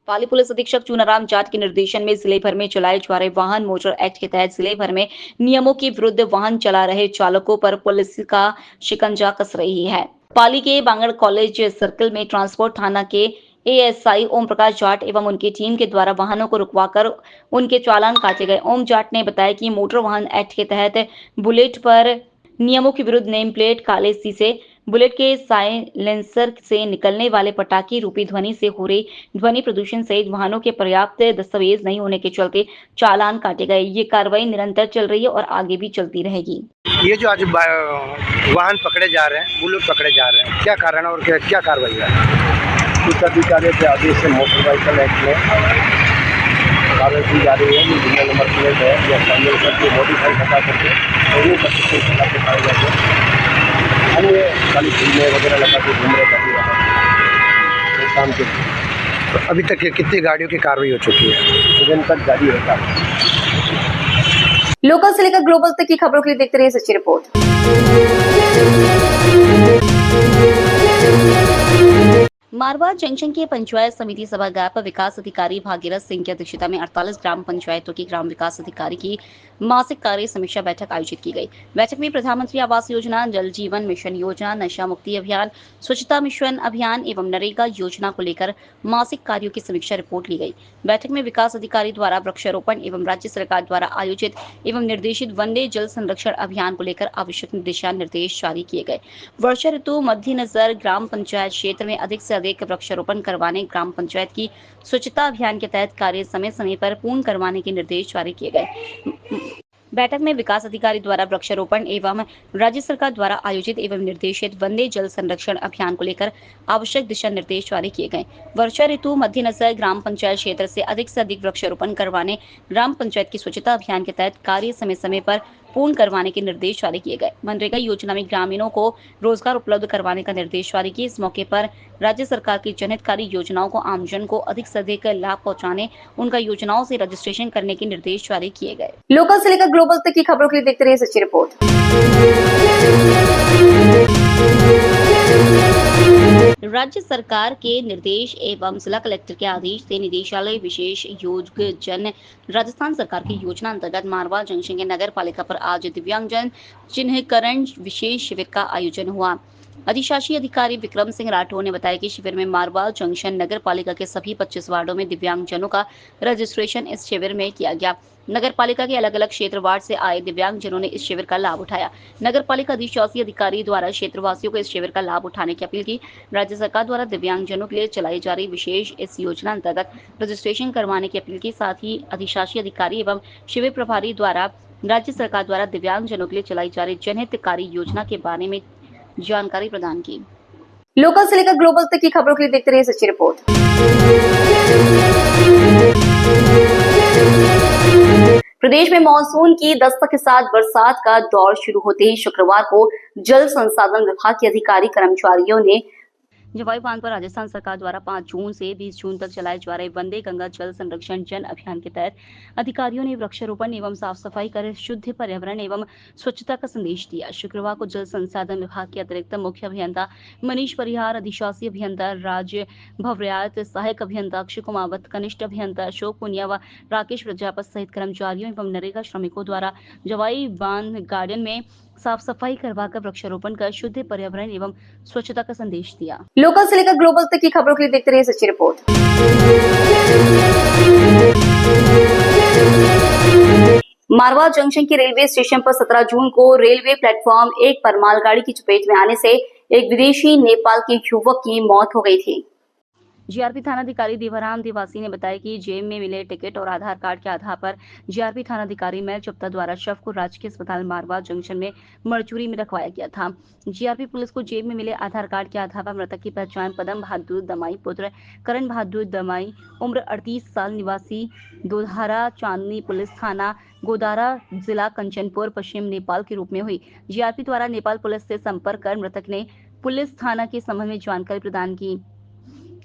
पाली police अधीक्षक चूनाराम जाट के निर्देशन में जिले भर में चलाए जा रहे वाहन मोटर एक्ट के तहत जिले भर में नियमों के विरुद्ध वाहन चला रहे चालकों पर पुलिस का शिकंजा कस रही है। पाली के बांगड़ कॉलेज सर्कल में ट्रांसपोर्ट थाना के एएसआई ओम प्रकाश जाट एवं उनकी टीम के द्वारा वाहनों को रुकवाकर उनके चालान काटे गए। ओम जाट ने बताया कि मोटर वाहन एक्ट के तहत बुलेट पर नियमों के विरुद्ध नेम प्लेट, काले शीशे, बुलेट के साइलेंसर से निकलने वाले पटाखे रूपी ध्वनि से हो रही ध्वनि प्रदूषण सहित वाहनों के पर्याप्त दस्तावेज नहीं होने के चलते चालान काटे गए। ये कार्रवाई निरंतर चल रही है और आगे भी चलती रहेगी। ये जो आज वाहन पकड़े जा रहे हैं, बुलेट पकड़े जा रहे हैं, क्या कारण है और क्या कार्रवाई है? उच्च अधिकारियों के आदेश से मोटर व्हीकल एक्ट में कार्रवाई की जा रही है। जो जिला नंबर प्लेट है या शामिल करके मॉडिफाई हटा करके लगा के पाए जाते हैं। अन्य खाली फिल्में वगैरह लगा के घूम रहे काफ़ी शाम के। तो अभी तक कितनी गाड़ियों की कार्रवाई हो चुकी है? दिन तक जारी है। लोकल से लेकर ग्लोबल तक की खबरों के लिए देखते रहिए सच्ची रिपोर्ट। मारवा जंक्शन के पंचायत समिति सभागार पर विकास अधिकारी भागीरथ सिंह की अध्यक्षता में 48 ग्राम पंचायतों की ग्राम विकास अधिकारी की मासिक कार्य समीक्षा बैठक आयोजित की गई। बैठक में प्रधानमंत्री आवास योजना, जल जीवन मिशन योजना, नशा मुक्ति अभियान, स्वच्छता मिशन अभियान एवं नरेगा योजना को लेकर मासिक कार्यों की समीक्षा रिपोर्ट ली गई। बैठक में विकास अधिकारी द्वारा वृक्षारोपण एवं राज्य सरकार द्वारा आयोजित एवं निर्देशित वनडे जल संरक्षण अभियान को लेकर आवश्यक दिशा निर्देश जारी किए गए। वर्षा ऋतु मद्देनजर ग्राम पंचायत क्षेत्र में अधिक से अधिक वृक्षारोपण करवाने, ग्राम पंचायत की स्वच्छता अभियान के तहत कार्य समय समय पर पूर्ण करवाने के निर्देश जारी किए गए। बैठक में विकास अधिकारी द्वारा वृक्षारोपण एवं राज्य सरकार द्वारा आयोजित एवं निर्देशित वंदे जल संरक्षण अभियान को लेकर आवश्यक दिशा निर्देश जारी किए गए। वर्षा ऋतु मद्देनजर ग्राम पंचायत क्षेत्र से अधिक वृक्षारोपण करवाने, ग्राम पंचायत की स्वच्छता अभियान के तहत कार्य समय समय पर पूर्ण करवाने के निर्देश जारी किए गए। मनरेगा योजना में ग्रामीणों को रोजगार उपलब्ध करवाने का निर्देश जारी किए। इस मौके पर राज्य सरकार की जनहितकारी योजनाओं को आमजन को अधिक से अधिक लाभ पहुंचाने, उनका योजनाओं से रजिस्ट्रेशन करने के निर्देश जारी किए गए। लोकल से लेकर ग्लोबल तक की खबरों के लिए देखते रहिए सच्ची रिपोर्ट। राज्य सरकार के निर्देश एवं जिला कलेक्टर के आदेश से निदेशालय विशेष योगजन राजस्थान सरकार की योजना अंतर्गत मारवा जंक्शन के नगर पालिका पर आज दिव्यांगजन चिन्हकरण विशेष शिविर का आयोजन हुआ। अधिशासी अधिकारी विक्रम सिंह राठौर ने बताया कि शिविर में मारवा जंक्शन नगर पालिका के सभी 25 वार्डों में दिव्यांगजनों का रजिस्ट्रेशन इस शिविर में किया गया। नगर पालिका के अलग अलग क्षेत्र वार्ड से आए दिव्यांगजनों ने इस शिविर का लाभ उठाया। नगर पालिका अधिशासी अधिकारी द्वारा क्षेत्रवासियों को इस शिविर का लाभ उठाने की अपील की। राज्य सरकार द्वारा दिव्यांगजनों के लिए चलाई जा रही विशेष इस योजना अंतर्गत रजिस्ट्रेशन करवाने की अपील की। साथ ही अधिशासी अधिकारी एवं शिविर प्रभारी द्वारा राज्य सरकार द्वारा दिव्यांगजनों के लिए चलाई जा रही जनहितकारी योजना के बारे में जानकारी प्रदान की। लोकल से लेकर ग्लोबल तक की खबरों के लिए देखते रहिए सच्ची रिपोर्ट। प्रदेश में मानसून की दस्तक के साथ बरसात का दौर शुरू होते ही शुक्रवार को जल संसाधन विभाग के अधिकारी कर्मचारियों ने जवाई बांध पर राजस्थान सरकार द्वारा 5 जून से 20 जून तक चलाए जा रहे वंदे गंगा जल संरक्षण जन अभियान के तहत अधिकारियों ने वृक्षारोपण एवं साफ सफाई कर शुद्ध पर्यावरण एवं स्वच्छता का संदेश दिया। शुक्रवार को जल संसाधन विभाग के अतिरिक्त मुख्य अभियंता मनीष परिहार, अधिशासी अभियंता राज भवरियात, सहायक अभियंता अक्षय कुमावत, कनिष्ठ अभियंता अशोक पुनिया व राकेश प्रजापत सहित कर्मचारियों एवं नरेगा श्रमिकों द्वारा जवाई बांध गार्डन में साफ सफाई करवाकर वृक्षारोपण कर शुद्ध पर्यावरण एवं स्वच्छता का संदेश दिया। लोकल से लेकर ग्लोबल तक की खबरों के लिए देखते रहिए सच्ची रिपोर्ट। मारवा जंक्शन के रेलवे स्टेशन पर 17 जून को रेलवे प्लेटफॉर्म 1 पर मालगाड़ी की चपेट में आने से एक विदेशी नेपाल के युवक की मौत हो गई थी। जीआरपी थानाधिकारी देवाराम देवासी ने बताया कि जेब में मिले टिकट और आधार कार्ड के आधार पर जीआरपी थानाधिकारी मैल चुप्ता द्वारा शव को राजकीय अस्पताल मारवा जंक्शन में मरचुरी में रखवाया गया था। जीआरपी पुलिस को जेब में मिले आधार कार्ड के आधार पर मृतक की पहचान पदम बहादुर दमाई पुत्र करण बहादुर दमाई उम्र 38 साल निवासी दोधारा चांदनी पुलिस थाना गोदारा जिला कंचनपुर पश्चिम नेपाल के रूप में हुई। जीआरपी द्वारा नेपाल पुलिस से संपर्क कर मृतक ने पुलिस थाना के संबंध में जानकारी प्रदान की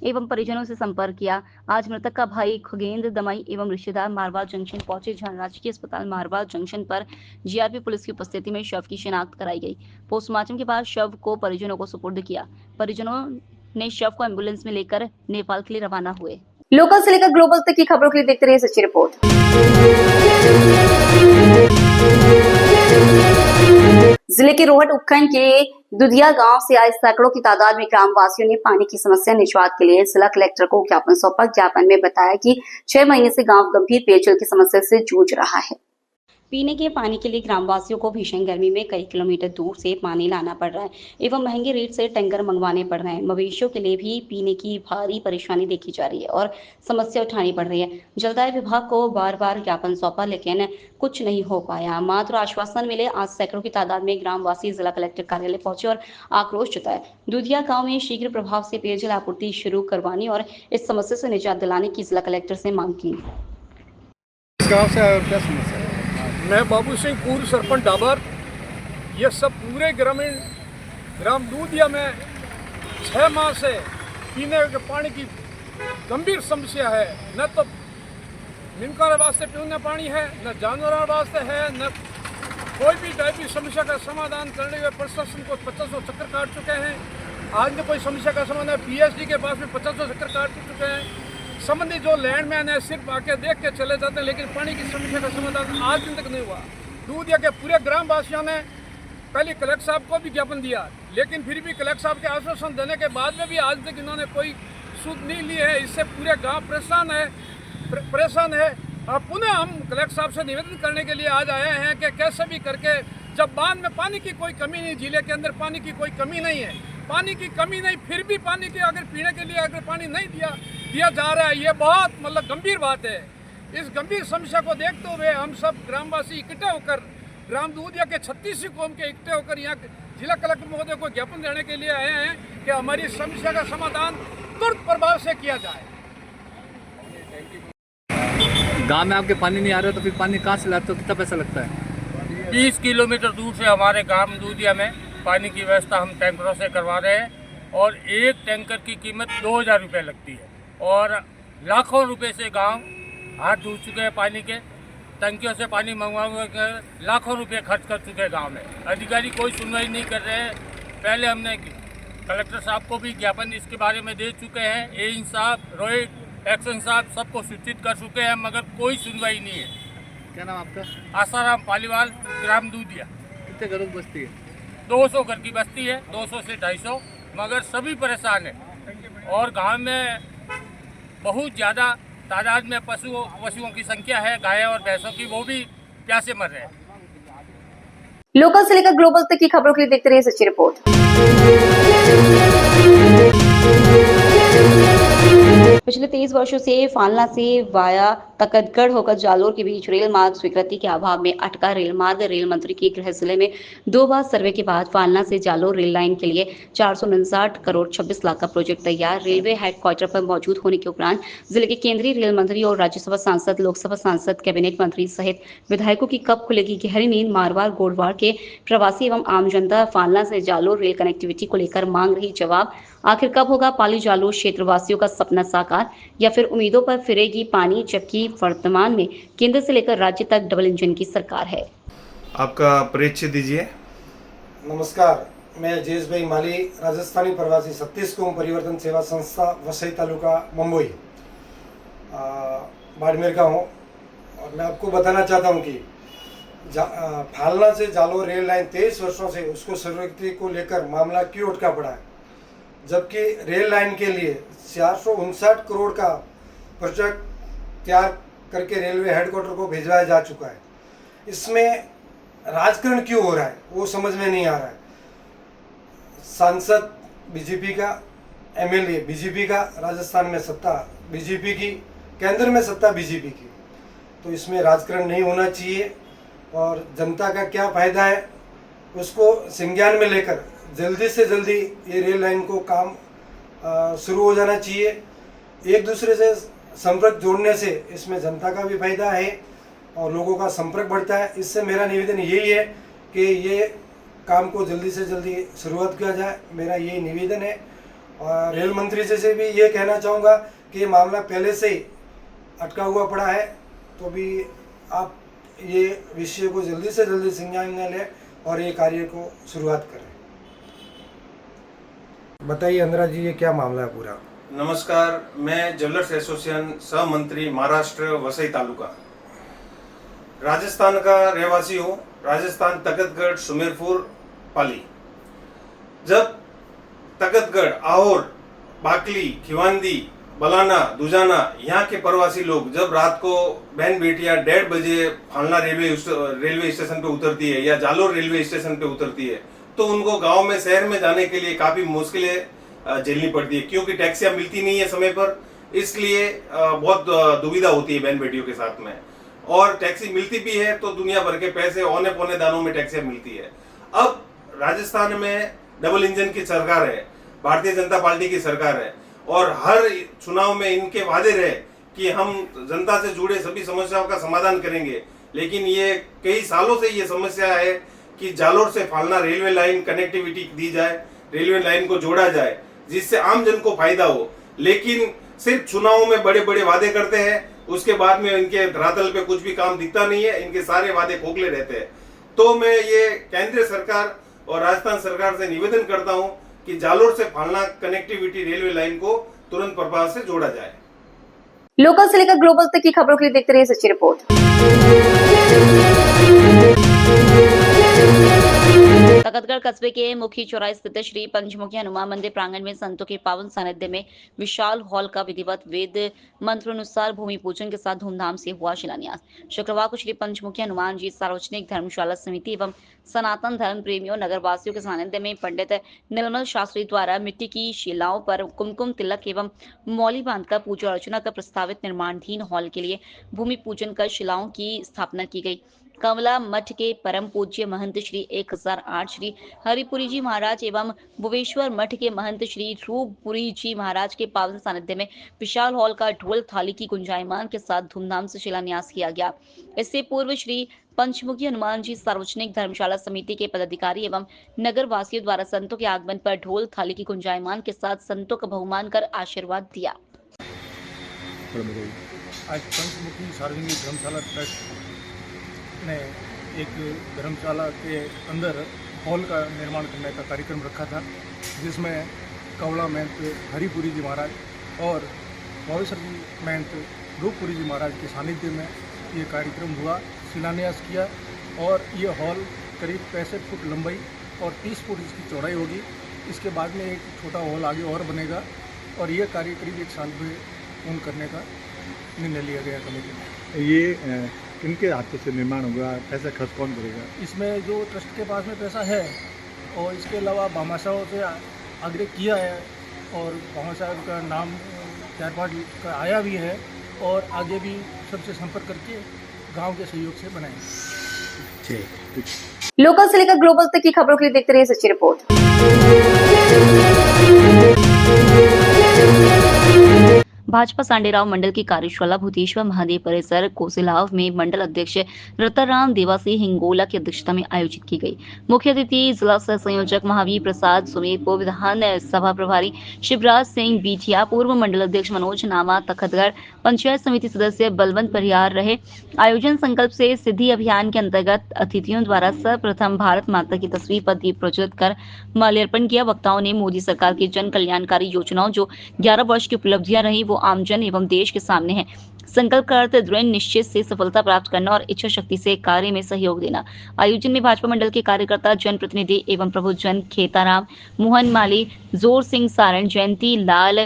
एवं परिजनों से संपर्क किया। आज मृतक का भाई खगेंद्र दमाई एवं रिश्तेदार मारवा जंक्शन पहुंचे, जहां राजकीय अस्पताल मारवा जंक्शन पर जीआरपी पुलिस की उपस्थिति में शव की शिनाख्त कराई गई। पोस्टमार्टम के बाद शव को परिजनों को सुपुर्द किया। परिजनों ने शव को एम्बुलेंस में लेकर नेपाल के लिए रवाना हुए। लोकल से लेकर ग्लोबल तक की खबरों के लिए देखते रहिए सच्ची रिपोर्ट। जिले के रोहट उपखंड के दुधिया गांव से आए सैकड़ों की तादाद में ग्रामवासियों ने पानी की समस्या निजात के लिए जिला कलेक्टर को ज्ञापन सौंपा। ज्ञापन में बताया कि 6 महीने से गांव गंभीर पेयजल की समस्या से जूझ रहा है। पीने के पानी के लिए ग्रामवासियों को भीषण गर्मी में कई किलोमीटर दूर से पानी लाना पड़ रहा है एवं महंगे रेट से टैंकर मंगवाने पड़ रहे हैं। मवेशियों के लिए भी पीने की भारी परेशानी देखी जा रही है और समस्या उठानी पड़ रही है। जलदाय विभाग को बार बार ज्ञापन सौंपा लेकिन कुछ नहीं हो पाया। मात्र आश्वासन मिले। आज सैकड़ों की तादाद में ग्रामवासी जिला कलेक्टर कार्यालय पहुंचे और आक्रोश जताया। दुधिया गाँव में शीघ्र प्रभाव से पेयजल आपूर्ति शुरू करवानी और इस समस्या से निजात दिलाने की जिला कलेक्टर से मांग की। गाँव से आए और क्या समस्या है? मैं बाबू सिंह, पूर्व सरपंच डाबर। ये सब पूरे ग्राम दूधिया में 6 माह से पीने के पानी की गंभीर समस्या है। न तो मिनकार वास्ते पीने पानी है, न जानवरों वास्ते है, न कोई भी टाइप की समस्या का समाधान करने के प्रशासन को 50 चक्कर काट चुके हैं। आज में कोई समस्या का समाधान पीएचडी के पास में 50 चक्कर काट चुके हैं। संबंधित जो लैंडमैन है सिर्फ आके देख के चले जाते हैं, लेकिन पानी की समस्या का समाधान आज दिन तक नहीं हुआ। दूधिया के पूरे ग्रामवासियों ने पहले कलेक्टर साहब को भी ज्ञापन दिया, लेकिन फिर भी कलेक्टर साहब के आश्वासन देने के बाद में भी आज तक इन्होंने कोई सुध नहीं ली है। इससे पूरे गांव परेशान है। और पुनः हम कलेक्टर साहब से निवेदन करने के लिए आज आए हैं कि कैसे भी करके, जब बांध में पानी की कोई कमी नहीं, जिले के अंदर पानी की कोई कमी नहीं है, पानी की कमी नहीं, फिर भी पानी की अगर पीने के लिए अगर पानी नहीं दिया जा रहा है, ये बहुत गंभीर बात है। इस गंभीर समस्या को देखते हुए हम सब ग्रामवासी इकट्ठे होकर, ग्राम दूधिया के 36 कौम के इकट्ठे होकर यहाँ जिला कलेक्टर महोदय को ज्ञापन देने के लिए आए हैं कि हमारी समस्या का समाधान तुरंत प्रभाव से किया जाए। गांव में आपके पानी नहीं आ रहा तो फिर पानी कहाँ से लाते हो? कितना पैसा लगता है? 30 किलोमीटर दूर से हमारे गांव दूधिया में पानी की व्यवस्था हम टैंकरों से करवा रहे हैं और एक टैंकर की कीमत 2000 रुपये लगती है और लाखों रुपए से गांव हाथ धो चुके हैं। पानी के टंकियों से पानी मंगवा कर लाखों रुपए खर्च कर चुके हैं गांव में। अधिकारी कोई सुनवाई नहीं कर रहे हैं। पहले हमने कलेक्टर साहब को भी ज्ञापन इसके बारे में दे चुके हैं, एइन साहब, रोहित एक्शन साहब सबको सूचित कर चुके हैं, मगर कोई सुनवाई नहीं है। क्या नाम आपका? आसाराम पालीवाल, ग्राम दूधिया। कितने घरों की बस्ती है? 200 घर की बस्ती है, 200 से 250, मगर सभी परेशान हैं। और गांव में बहुत ज़्यादा तादाद में पशुओं की संख्या है, गाय और भैंसों की, वो भी प्यासे मर रहे हैं। लोकल से लेकर ग्लोबल तक की खबरों के लिए देखते रहिए सच्ची रिपोर्ट। पिछले 23 वर्षों से फालना से वाया तकतगढ़ होकर जालोर के बीच रेल मार्ग स्वीकृति के अभाव में अटका रेल मार्ग रेल मंत्री के गृह जिले में 2 बार सर्वे के बाद फालना से जालोर रेल लाइन के लिए 459 करोड़ 26 लाख का प्रोजेक्ट तैयार। रेलवे हेडक्वार्टर पर मौजूद होने के उपरांत जिले के केंद्रीय रेल मंत्री और राज्यसभा सांसद, लोकसभा सांसद, कैबिनेट मंत्री सहित विधायकों की कब खुलेगी गहरी नींद। मारवाड़ गोडवाड़ के प्रवासी एवं आम जनता फालना से जालोर रेल कनेक्टिविटी को लेकर मांग रही जवाब। आखिर कब होगा पाली जालोर क्षेत्रवासियों का सपना साकार, या फिर उम्मीदों पर फिरेगी पानी, जबकि वर्तमान में केंद्र से लेकर राज्य तक डबल इंजन की सरकार है। आपका परिचय दीजिए। नमस्कार, मैं जयेश भाई माली, राजस्थानी प्रवासी 36 कौम परिवर्तन सेवा संस्था, वसई तालुका, मुंबई, बाड़मेर का हूँ। और मैं आपको बताना चाहता हूँ कि फालना से जालोर रेल लाइन 23 वर्षों से उसको स्वीकृति को लेकर मामला क्यों अटका पड़ा है, जबकि रेल लाइन के लिए 459 करोड़ का प्रोजेक्ट तैयार करके रेलवे हेडक्वार्टर को भिजवाया जा चुका है। इसमें राजकारण क्यों हो रहा है वो समझ में नहीं आ रहा है। सांसद बीजेपी का, एमएलए बीजेपी का, राजस्थान में सत्ता बीजेपी की, केंद्र में सत्ता बीजेपी की, तो इसमें राजकारण नहीं होना चाहिए। और जनता का क्या फायदा है उसको संज्ञान में लेकर जल्दी से जल्दी ये रेल लाइन को काम शुरू हो जाना चाहिए। एक दूसरे से संपर्क जोड़ने से इसमें जनता का भी फायदा है और लोगों का संपर्क बढ़ता है। इससे मेरा निवेदन यही है कि ये काम को जल्दी से जल्दी शुरुआत किया जाए, मेरा यही निवेदन है। और रेल मंत्री जी से भी ये कहना चाहूँगा कि ये मामला पहले से ही अटका हुआ पड़ा है, तो भी आप ये विषय को जल्दी से जल्दी संज्ञान में लें और ये कार्य को शुरुआत करें। बताइए अंदरा जी, ये क्या मामला है पूरा? नमस्कार, मैं ज्वेलर्स एसोसिएशन सह मंत्री महाराष्ट्र वसई तालुका राजस्थान का रहवासी हूँ। राजस्थान तकतगढ़, सुमेरपुर, पाली। जब तकतगढ़, आहोर, बाकली, खिवांदी, बलाना, दुजाना यहाँ के प्रवासी लोग जब रात को बहन बेटियां 1:30 बजे फालना रेलवे स्टेशन पे उतरती है या जालोर रेलवे स्टेशन पे उतरती है तो उनको गांव में, शहर में जाने के लिए काफी मुश्किलें झेलनी पड़ती है, क्योंकि टैक्सियां मिलती नहीं है समय पर। इसलिए बहुत दुविधा होती है बहन बेटियों के साथ में। और टैक्सी मिलती भी है तो दुनिया भर के पैसे, औने पौने दानों में टैक्सियां मिलती है। अब राजस्थान में डबल इंजन की सरकार है, भारतीय जनता पार्टी की सरकार है, और हर चुनाव में इनके वादे रहे कि हम जनता से जुड़े सभी समस्याओं का समाधान करेंगे। लेकिन ये कई सालों से ये समस्या है कि जालोर से फालना रेलवे लाइन कनेक्टिविटी दी जाए, रेलवे लाइन को जोड़ा जाए, जिससे आम जन को फायदा हो। लेकिन सिर्फ चुनावों में बड़े बड़े वादे करते हैं, उसके बाद में इनके धरातल पे कुछ भी काम दिखता नहीं है, इनके सारे वादे खोखले रहते हैं। तो मैं ये केंद्र सरकार और राजस्थान सरकार से निवेदन करता हूं कि जालोर से फालना कनेक्टिविटी रेलवे लाइन को तुरंत प्रभाव से जोड़ा जाए। लोकल से लेकर ग्लोबल तक की खबरों के लिए देखते रहिए सच्ची रिपोर्ट। तकतगढ़ कस्बे के मुख्य चौराहे स्थित श्री पंचमुखी हनुमान मंदिर प्रांगण में संतों के पावन सानिध्य में विशाल हॉल का विधिवत वेद मंत्रानुसार भूमि पूजन के साथ धूमधाम से हुआ शिलान्यास। शुक्रवार को श्री पंचमुखी हनुमान जी सार्वजनिक धर्मशाला समिति एवं सनातन धर्म प्रेमियों नगरवासियों के सानिध्य में पंडित निर्मल शास्त्री द्वारा मिट्टी की शिलाओं पर कुमकुम तिलक एवं मौली बांधकर पूजा अर्चना का प्रस्तावित निर्माणाधीन हॉल के लिए भूमि पूजन कर शिलाओं की स्थापना की गई। कमला मठ के परम पूज्य महंत श्री 1008 श्री हरिपुरी जी महाराज एवं भुवेश्वर मठ के महंत श्री रूपपुरी जी महाराज के पावन सानिध्य में विशाल हॉल का ढोल थाली की गुंजायमान के साथ धूमधाम से शिलान्यास किया गया। इससे पूर्व श्री पंचमुखी हनुमान जी सार्वजनिक धर्मशाला समिति के पदाधिकारी एवं नगर वासियों द्वारा संतों के आगमन पर ढोल थाली की गुंजायमान के साथ संतों का बहुमान कर आशीर्वाद दिया। आज पंचमुखी सार्वजनिक धर्मशाला ट्रस्ट ने एक धर्मशाला के अंदर हॉल का निर्माण करने का कार्यक्रम रखा था, जिसमें कवला महंत हरिपुरी जी महाराज और भवेश्वर महंत रूपपुरी जी महाराज के सानिध्य में ये कार्यक्रम हुआ, शिलान्यास किया। और ये हॉल करीब 65 फुट लंबाई और 30 फुट इसकी चौड़ाई होगी। इसके बाद में एक छोटा हॉल आगे और बनेगा और ये कार्य करीब 1 साल में पूर्ण करने का निर्णय लिया गया कमेटी में। ये किनके हाथों से निर्माण होगा, पैसा खर्च कौन करेगा? इसमें जो ट्रस्ट के पास में पैसा है और इसके अलावा भामाशाह से आग्रह किया है और भामाशाह का नाम 4-5 का आया भी है और आगे भी सबसे संपर्क करके गांव के सहयोग से बनाएंगे। लोकल से लेकर ग्लोबल तक की खबरों के लिए देखते रहिए सच्ची रिपोर्ट। भाजपा सांडेराव मंडल की कार्यशाला भूतेश्वर महादेव परिसर कोसिलाव में मंडल अध्यक्ष रतनराम देवासी हिंगोला की अध्यक्षता में आयोजित की गई। मुख्य अतिथि जिला सह संयोजक महावीर प्रसाद सुमेरपुर, विधान सभा प्रभारी शिवराज सिंह बीठिया, पूर्व मंडल अध्यक्ष मनोज नामा, तखतगढ़ पंचायत समिति सदस्य बलवंत परिहार रहे। आयोजन संकल्प से सिद्धि अभियान के अंतर्गत अतिथियों द्वारा सर्वप्रथम भारत माता की तस्वीर पर दीप प्रज्वलित कर माल्यार्पण किया। वक्ताओं ने मोदी सरकार की जन कल्याणकारी योजनाओं जो 11 वर्ष की उपलब्धियां रही वो आमजन एवं देश के सामने है। संकल्प का अर्थ दृढ़ निश्चय से सफलता प्राप्त करना और इच्छा शक्ति से कार्य में सहयोग देना। आयोजन में भाजपा मंडल के कार्यकर्ता, जनप्रतिनिधि एवं प्रबुद्धजन खेताराम, मोहन माली, जोर सिंह सारण, जयंती लाल,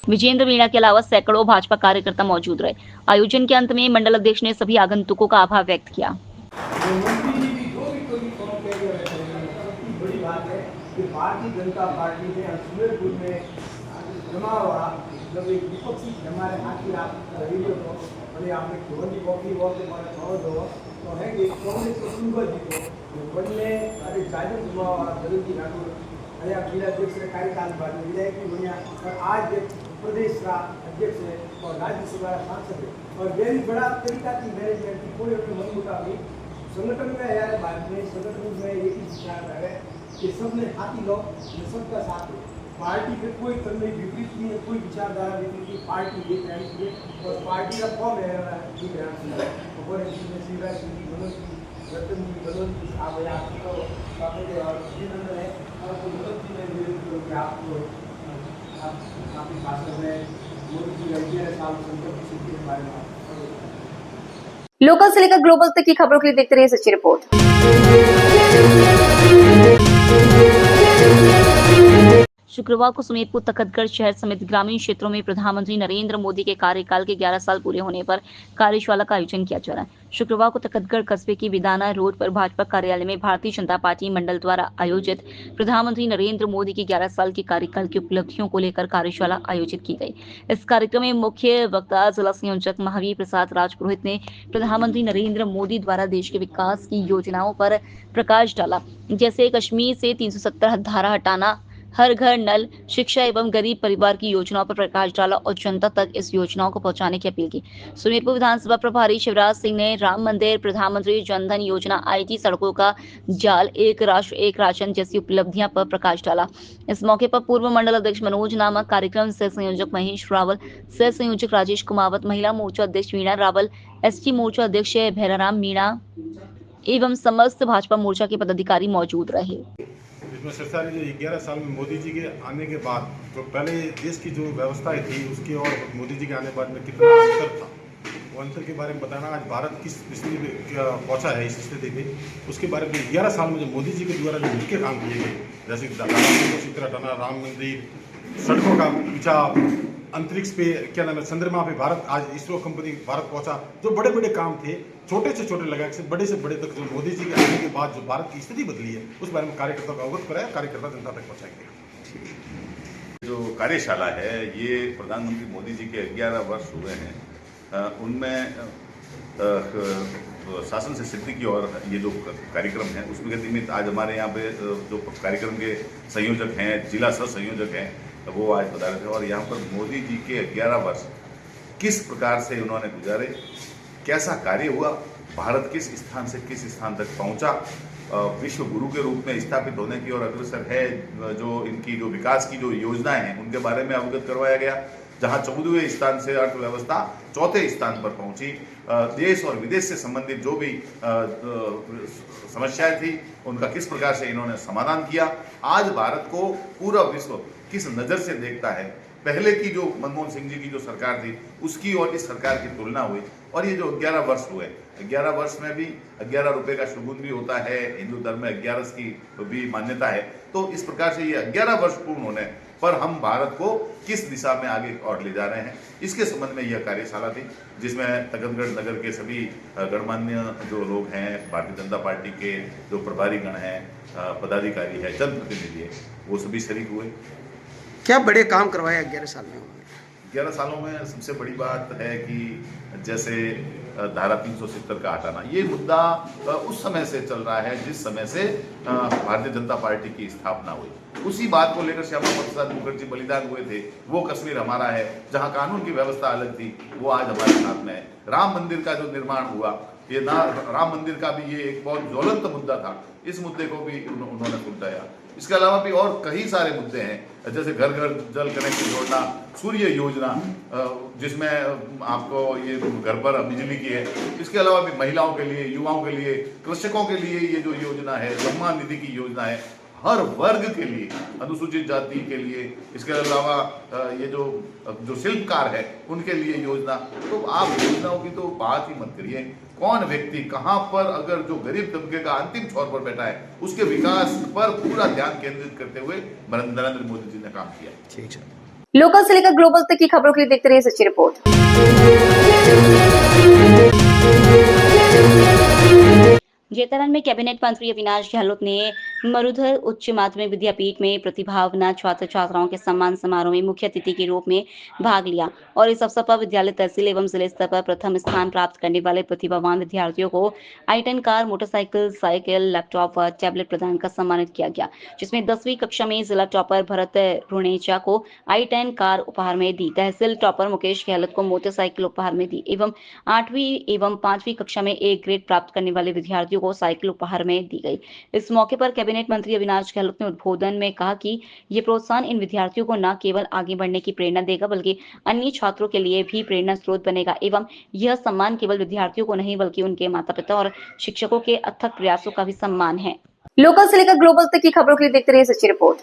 विजेंद्र मीणा के अलावा सैकड़ों भाजपा कार्यकर्ता मौजूद रहे। आयोजन के अंत में मंडल अध्यक्ष ने सभी आगंतुकों का आभार व्यक्त किया। भारतीय जनता पार्टी ने सुमेरपुर में जमा हुआ जब एक विपक्षी हमारे आखिर आप वीडियो को बड़े आपने धोनी कॉफी वॉल के बारे में तो है कि कांग्रेस को सुनकर जीतो बनने अरे जाजन हुआ और जगती राठौर अया जिला अध्यक्ष कार्यकाल बाद विधायक भी बनिया और आज प्रदेश का अध्यक्ष है और राज्यसभा सांसद है और वेरी बड़ा तरीका की मैनेजमेंट की पूरे अपने मन मुताबिक संगठन में यार बाद में संगठन में एक ही विचार है कि सबने हाथी लो सबका साथ है। पार्टी के कोई कर्मी विपरीत नहीं है, कोई विचारधारा विपरीत नहीं, पार्टी ये है और पार्टी का फॉर्म है और शिवराज सिंह मनोज रतन जी मनोज जी आप आपको और जिनंदन है और मनोज जी ने आपको आपके भाषण में मोदी जी 11 साल संकट की स्थिति के बारे में लोकल से लेकर ग्लोबल तक की खबरों के लिए देखते रहिए सच्ची रिपोर्ट। शुक्रवार को सुमेरपुर तखतगढ़ शहर समेत ग्रामीण क्षेत्रों में प्रधानमंत्री नरेंद्र मोदी के कार्यकाल के 11 साल पूरे होने पर कार्यशाला का आयोजन किया जा रहा है। शुक्रवार को तखतगढ़ कस्बे की विदाना रोड पर भाजपा कार्यालय में भारतीय जनता पार्टी मंडल द्वारा आयोजित प्रधानमंत्री नरेंद्र मोदी की 11 साल के कार्यकाल की उपलब्धियों को लेकर कार्यशाला आयोजित की गई। इस कार्यक्रम में मुख्य वक्ता जिला संयोजक महावीर प्रसाद राजपुरोहित ने प्रधानमंत्री नरेंद्र मोदी द्वारा देश के विकास की योजनाओं पर प्रकाश डाला, जैसे कश्मीर से 370 धारा हटाना, हर घर नल, शिक्षा एवं गरीब परिवार की योजनाओं पर प्रकाश डाला और जनता तक इस योजनाओं को पहुंचाने की अपील की। सुमेरपुर विधानसभा प्रभारी शिवराज सिंह ने राम मंदिर, प्रधानमंत्री जनधन योजना, IT, सड़कों का जाल, एक राष्ट्र एक राशन जैसी उपलब्धियां पर प्रकाश डाला। इस मौके पर पूर्व मंडल अध्यक्ष मनोज नामक, कार्यक्रम सह संयोजक महेश रावल, सह संयोजक राजेश कुमावत, महिला मोर्चा अध्यक्ष वीणा रावल, ST मोर्चा अध्यक्ष भैराराम मीणा एवं समस्त भाजपा मोर्चा के पदाधिकारी मौजूद रहे। इसमें चर्चा रही जो 11 साल में मोदी जी के आने के बाद तो पहले देश की जो व्यवस्थाएं थी उसकी और मोदी जी के आने के बाद में कितना अंतर था, वो अंतर के बारे में बताना, आज भारत किस स्थिति में पहुंचा है, इस स्थिति पे उसके बारे में 11 साल में जो मोदी जी के द्वारा जो मुख्य काम किए गए, जैसे चित्र हटाना, राम मंदिर, सड़कों का पीछा, अंतरिक्ष पे क्या नाम है, चंद्रमा पे भारत, आज इसरो कंपनी भारत पहुंचा, जो बड़े बड़े काम थे, छोटे से छोटे लगा से बड़े तक, जो मोदी जी के आने के बाद जो भारत की स्थिति बदली है उस बारे में कार्यकर्ता को अवगत कराया, कार्यकर्ता जनता तक पहुंचाएंगे। जो कार्यशाला है ये प्रधानमंत्री मोदी जी के 11 वर्ष हुए हैं, उनमें शासन से सिद्धि की और ये जो कार्यक्रम है उसमें निमित्त आज हमारे यहाँ पे जो कार्यक्रम के संयोजक हैं, जिला सह संयोजक हैं, वो आज बता रहे थे और यहाँ पर मोदी जी के 11 वर्ष किस प्रकार से उन्होंने गुजारे, कैसा कार्य हुआ, भारत किस स्थान से किस स्थान तक पहुंचा, विश्व गुरु के रूप में स्थापित होने की और अग्रसर है, जो इनकी जो विकास की जो योजनाएं हैं उनके बारे में अवगत करवाया गया। जहां 14वें स्थान से अर्थव्यवस्था 4थे स्थान पर पहुंची, देश और विदेश से संबंधित जो भी समस्याएं थी उनका किस प्रकार से इन्होंने समाधान किया। आज भारत को पूरा विश्व किस नज़र से देखता है, पहले की जो मनमोहन सिंह जी की जो सरकार थी उसकी और इस सरकार की तुलना हुई और ये जो 11 वर्ष हुए, 11 वर्ष में भी 11 रुपए का शगुन भी होता है, हिंदू धर्म में 11 की भी मान्यता है। तो इस प्रकार से ये 11 वर्ष पूर्ण होने पर हम भारत को किस दिशा में आगे और ले जा रहे हैं, इसके संबंध में यह कार्यशाला थी, जिसमें तखतगढ़ नगर के सभी गणमान्य जो लोग हैं, भारतीय जनता पार्टी के जो प्रभारी गण हैं, पदाधिकारी है, जनप्रतिनिधि है, वो सभी शरीक हुए। क्या बड़े काम करवाए 11 साल में? 11 सालों में सबसे बड़ी बात है कि जैसे धारा 370 का हटाना, ये मुद्दा उस समय से चल रहा है जिस समय से भारतीय जनता पार्टी की स्थापना हुई। उसी बात को लेकर श्यामा प्रसाद मुखर्जी बलिदान हुए थे। वो कश्मीर हमारा है, जहां कानून की व्यवस्था अलग थी, वो आज हमारे साथ में है। राम मंदिर का जो निर्माण हुआ, ये ना राम मंदिर का भी ये एक बहुत ज्वलंत मुद्दा था, इस मुद्दे को भी उन्होंने सुलझाया। इसके अलावा भी और कई सारे मुद्दे हैं, जैसे घर घर जल कनेक्शन जोड़ना, सूर्य योजना जिसमें आपको ये घर पर बिजली की है। इसके अलावा भी महिलाओं के लिए, युवाओं के लिए, कृषकों के लिए ये जो योजना है, सम्मान निधि की योजना है, हर वर्ग के लिए, अनुसूचित जाति के लिए, इसके अलावा ये जो शिल्पकार है उनके लिए योजना। तो आप योजनाओं की तो बात ही मत करिए, कौन व्यक्ति कहां पर अगर जो गरीब तबके का अंतिम छोर पर बैठा है उसके विकास पर पूरा ध्यान केंद्रित करते हुए नरेंद्र मोदी जी ने काम किया। ठीक है। लोकल से लेकर ग्लोबल तक की खबरों के लिए देखते रहिए सच्ची रिपोर्ट। जैतारण में कैबिनेट मंत्री अविनाश गहलोत ने मरुधर उच्च माध्यमिक विद्यापीठ में प्रतिभावान छात्र छात्राओं के सम्मान समारोह में मुख्य अतिथि के रूप में भाग लिया और इस अवसर पर विद्यालय, तहसील एवं जिले स्तर पर प्रथम स्थान प्राप्त करने वाले प्रतिभावान विद्यार्थियों को i10 car, motorcycle, cycle, laptop व टैबलेट प्रदान कर सम्मानित किया गया, जिसमें 10वीं कक्षा में जिला टॉपर भरत रुणेचा को i10 कार उपहार में दी, तहसील टॉपर मुकेश गहलोत को मोटरसाइकिल उपहार में दी एवं 8वीं एवं 5वीं कक्षा में A ग्रेड प्राप्त करने वाले विद्यार्थियों को साइकिल उपहार में दी गई। इस मौके पर कैबिनेट मंत्री अविनाश गहलोत ने उद्बोधन में कहा कि ये प्रोत्साहन इन विद्यार्थियों को न केवल आगे बढ़ने की प्रेरणा देगा बल्कि अन्य छात्रों के लिए भी प्रेरणा स्रोत बनेगा एवं यह सम्मान केवल विद्यार्थियों को नहीं बल्कि उनके माता पिता और शिक्षकों के अथक प्रयासों का भी सम्मान है। लोकल से लेकर ग्लोबल तक की खबरों के लिए देखते रहिए सच्ची रिपोर्ट।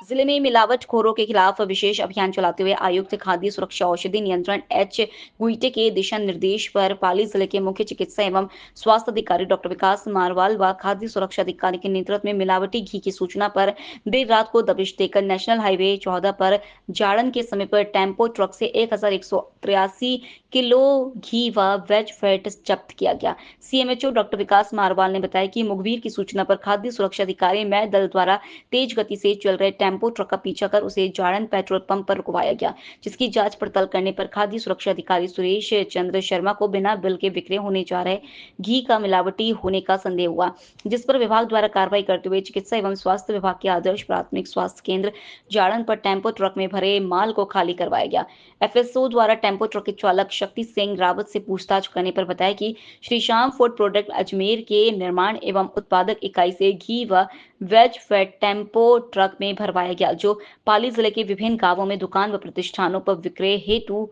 जिले में मिलावटखोरों के खिलाफ विशेष अभियान चलाते हुए आयुक्त खाद्य सुरक्षा औषधि नियंत्रण एच गुईटे के दिशा निर्देश पर पाली जिले के मुख्य चिकित्सा एवं स्वास्थ्य अधिकारी डॉक्टर विकास मारवाल व खाद्य सुरक्षा अधिकारी के नेतृत्व में मिलावटी घी की सूचना पर देर रात को दबिश देकर नेशनल हाईवे 14 पर जाड़न के समय पर टेम्पो ट्रक से 1183 किलो घी व वेज फैट जब्त किया गया। सीएमएचओ डॉक्टर विकास मारवाल ने बताया कि मुखबिर की सूचना पर खाद्य सुरक्षा अधिकारी मय दल द्वारा तेज गति से चल रहे टेम्पो ट्रक का पीछा कर उसे जाड़न पेट्रोल पंप पर रुकवाया गया, जिसकी जांच पड़ताल करने पर खाद्य सुरक्षा अधिकारी सुरेश चंद्र शर्मा को बिना बिल के विक्रय होने जा रहे घी का मिलावटी होने का संदेह हुआ, जिस पर विभाग द्वारा कार्रवाई करते हुए चिकित्सा एवं स्वास्थ्य विभाग के आदर्श प्राथमिक स्वास्थ्य केंद्र जाड़न पर टेम्पो ट्रक में भरे माल को खाली करवाया गया। एफएसओ द्वारा टेम्पो ट्रक के चालक शक्ति सिंह रावत से पूछताछ करने पर बताया कि श्री श्याम फूड प्रोडक्ट अजमेर के निर्माण एवं उत्पादक इकाई से घी व वेज फैट टेम्पो ट्रक में भरवाया गया, जो पाली जिले के विभिन्न गांवों में दुकान व प्रतिष्ठानों पर विक्रय हेतु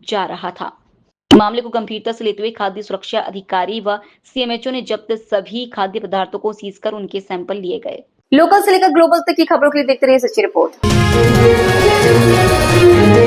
जा रहा था। मामले को गंभीरता से लेते हुए खाद्य सुरक्षा अधिकारी व सीएमएचओ ने जब्त सभी खाद्य पदार्थों को सीज कर उनके सैंपल लिए गए। लोकल से लेकर ग्लोबल तक की खबरों के लिए देखते रहिए सच्ची रिपोर्ट।